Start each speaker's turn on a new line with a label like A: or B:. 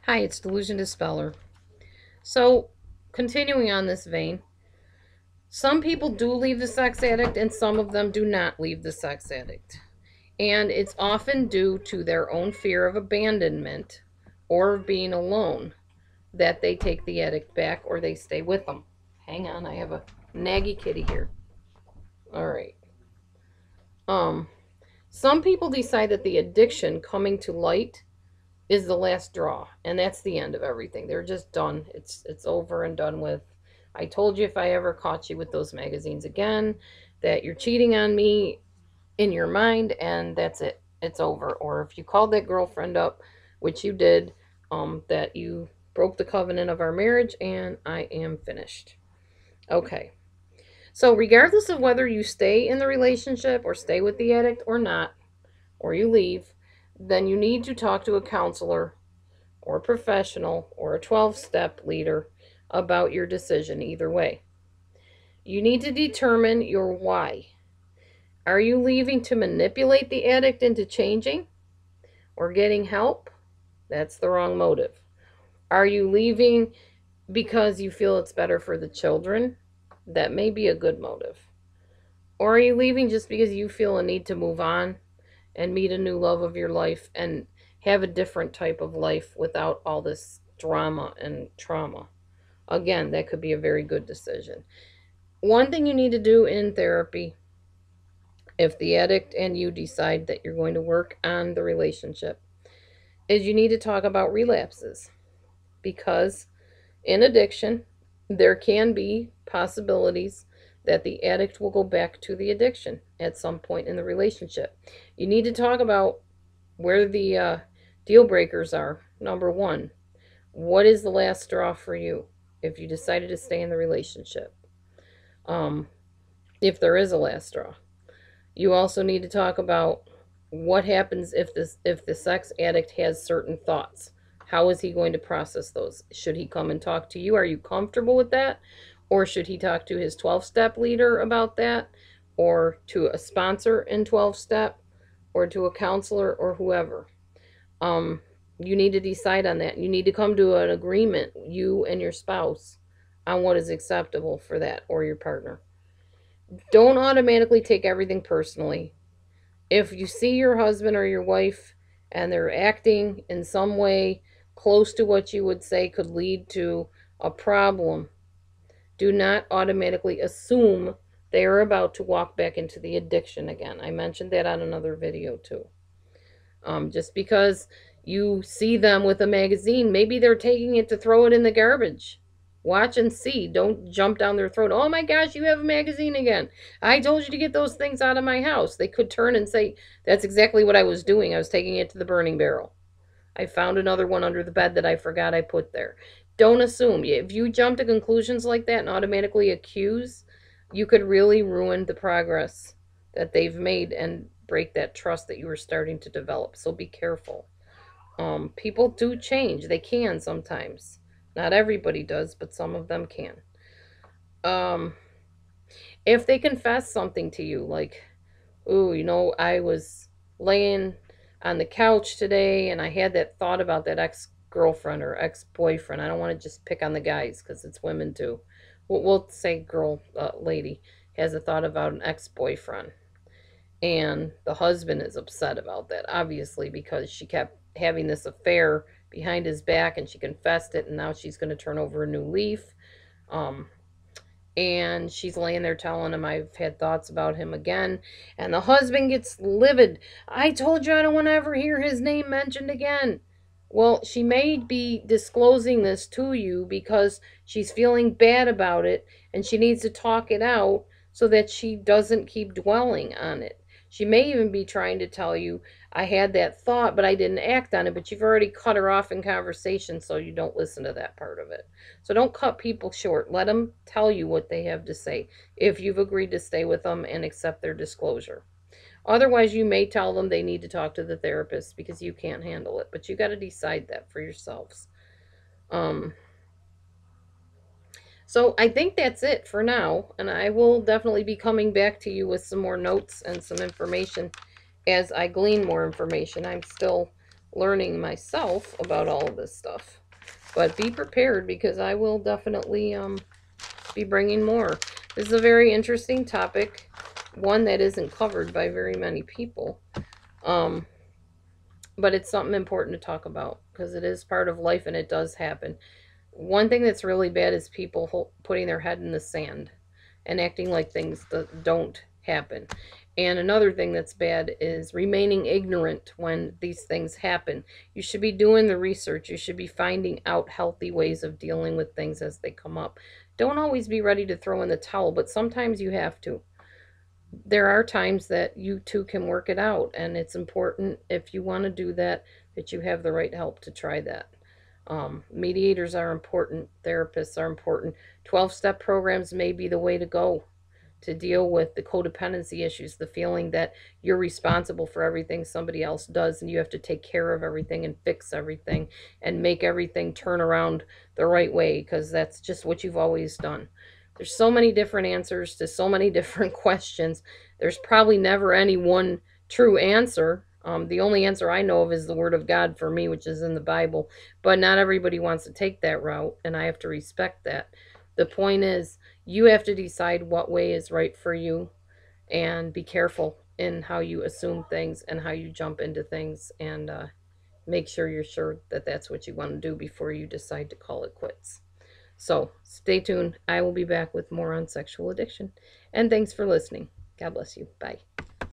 A: Hi, it's Delusion Dispeller. So, continuing on this vein, some people do leave the sex addict and some of them do not leave the sex addict. And it's often due to their own fear of abandonment or of being alone that they take the addict back or they stay with them. Hang on, I have a naggy kitty here. All right. Um, some people decide that the addiction coming to light is the last draw, and that's the end of everything. They're just done. It's over and done with. I told you if I ever caught you with those magazines again that you're cheating on me in your mind, and that's it. It's over. Or if you called that girlfriend up, which you did, that you broke the covenant of our marriage and I am finished. Okay. So regardless of whether you stay in the relationship or stay with the addict or not, or you leave, then you need to talk to a counselor or professional or a 12-step leader about your decision either way. You need to determine your why. Are you leaving to manipulate the addict into changing or getting help? That's the wrong motive. Are you leaving because you feel it's better for the children? That may be a good motive. Or are you leaving just because you feel a need to move on and meet a new love of your life and have a different type of life without all this drama and trauma? Again, that could be a very good decision. One thing you need to do in therapy, if the addict and you decide that you're going to work on the relationship, is you need to talk about relapses. Because in addiction, there can be possibilities that the addict will go back to the addiction at some point in the relationship. You need to talk about where the deal breakers are. Number one, what is the last straw for you if you decided to stay in the relationship? Um, if there is a last straw. You also need to talk about what happens if the sex addict has certain thoughts. How is he going to process those? Should he come and talk to you? Are you comfortable with that? Or should he talk to his 12-step leader about that? Or to a sponsor in 12-step? Or to a counselor or whoever? Um, you need to decide on that. You need to come to an agreement, you and your spouse, on what is acceptable for that or your partner. Don't automatically take everything personally. If you see your husband or your wife and they're acting in some way close to what you would say could lead to a problem, do not automatically assume they are about to walk back into the addiction again. I mentioned that on another video too. Just because you see them with a magazine, maybe they're taking it to throw it in the garbage. Watch and see. Don't jump down their throat. Oh my gosh, you have a magazine again. I told you to get those things out of my house. They could turn and say, that's exactly what I was doing. I was taking it to the burning barrel. I found another one under the bed that I forgot I put there. Don't assume. If you jump to conclusions like that and automatically accuse, you could really ruin the progress that they've made and break that trust that you were starting to develop. So be careful. People do change. They can sometimes. Not everybody does, but some of them can. Um, if they confess something to you, like, ooh, I was laying on the couch today and I had that thought about that ex-girlfriend or ex-boyfriend. I don't want to just pick on the guys because it's women too. We'll say lady has a thought about an ex-boyfriend. And the husband is upset about that, obviously, because she kept having this affair behind his back and she confessed it and now she's going to turn over a new leaf. Um, and she's laying there telling him I've had thoughts about him again. And the husband gets livid. I told you I don't want to ever hear his name mentioned again. Well, she may be disclosing this to you because she's feeling bad about it and she needs to talk it out so that she doesn't keep dwelling on it. She may even be trying to tell you, I had that thought, but I didn't act on it, but you've already cut her off in conversation, so you don't listen to that part of it. So don't cut people short. Let them tell you what they have to say if you've agreed to stay with them and accept their disclosure. Otherwise, you may tell them they need to talk to the therapist because you can't handle it, but you got to decide that for yourselves. Um, so I think that's it for now, and I will definitely be coming back to you with some more notes and some information as I glean more information. I'm still learning myself about all of this stuff. But be prepared, because I will definitely be bringing more. This is a very interesting topic, one that isn't covered by very many people. Um, but it's something important to talk about, because it is part of life and it does happen. One thing that's really bad is people putting their head in the sand and acting like things don't happen. And another thing that's bad is remaining ignorant when these things happen. You should be doing the research. You should be finding out healthy ways of dealing with things as they come up. Don't always be ready to throw in the towel, but sometimes you have to. There are times that you two can work it out, and it's important, if you want to do that, that you have the right help to try that. Mediators are important, therapists are important. 12-step programs may be the way to go to deal with the codependency issues, the feeling that you're responsible for everything somebody else does and you have to take care of everything and fix everything and make everything turn around the right way, because that's just what you've always done. There's so many different answers to so many different questions. There's probably never any one true answer. The only answer I know of is the Word of God for me, which is in the Bible. But not everybody wants to take that route, and I have to respect that. The point is, you have to decide what way is right for you, and be careful in how you assume things and how you jump into things, and make sure you're sure that that's what you want to do before you decide to call it quits. So stay tuned. I will be back with more on sexual addiction. And thanks for listening. God bless you. Bye.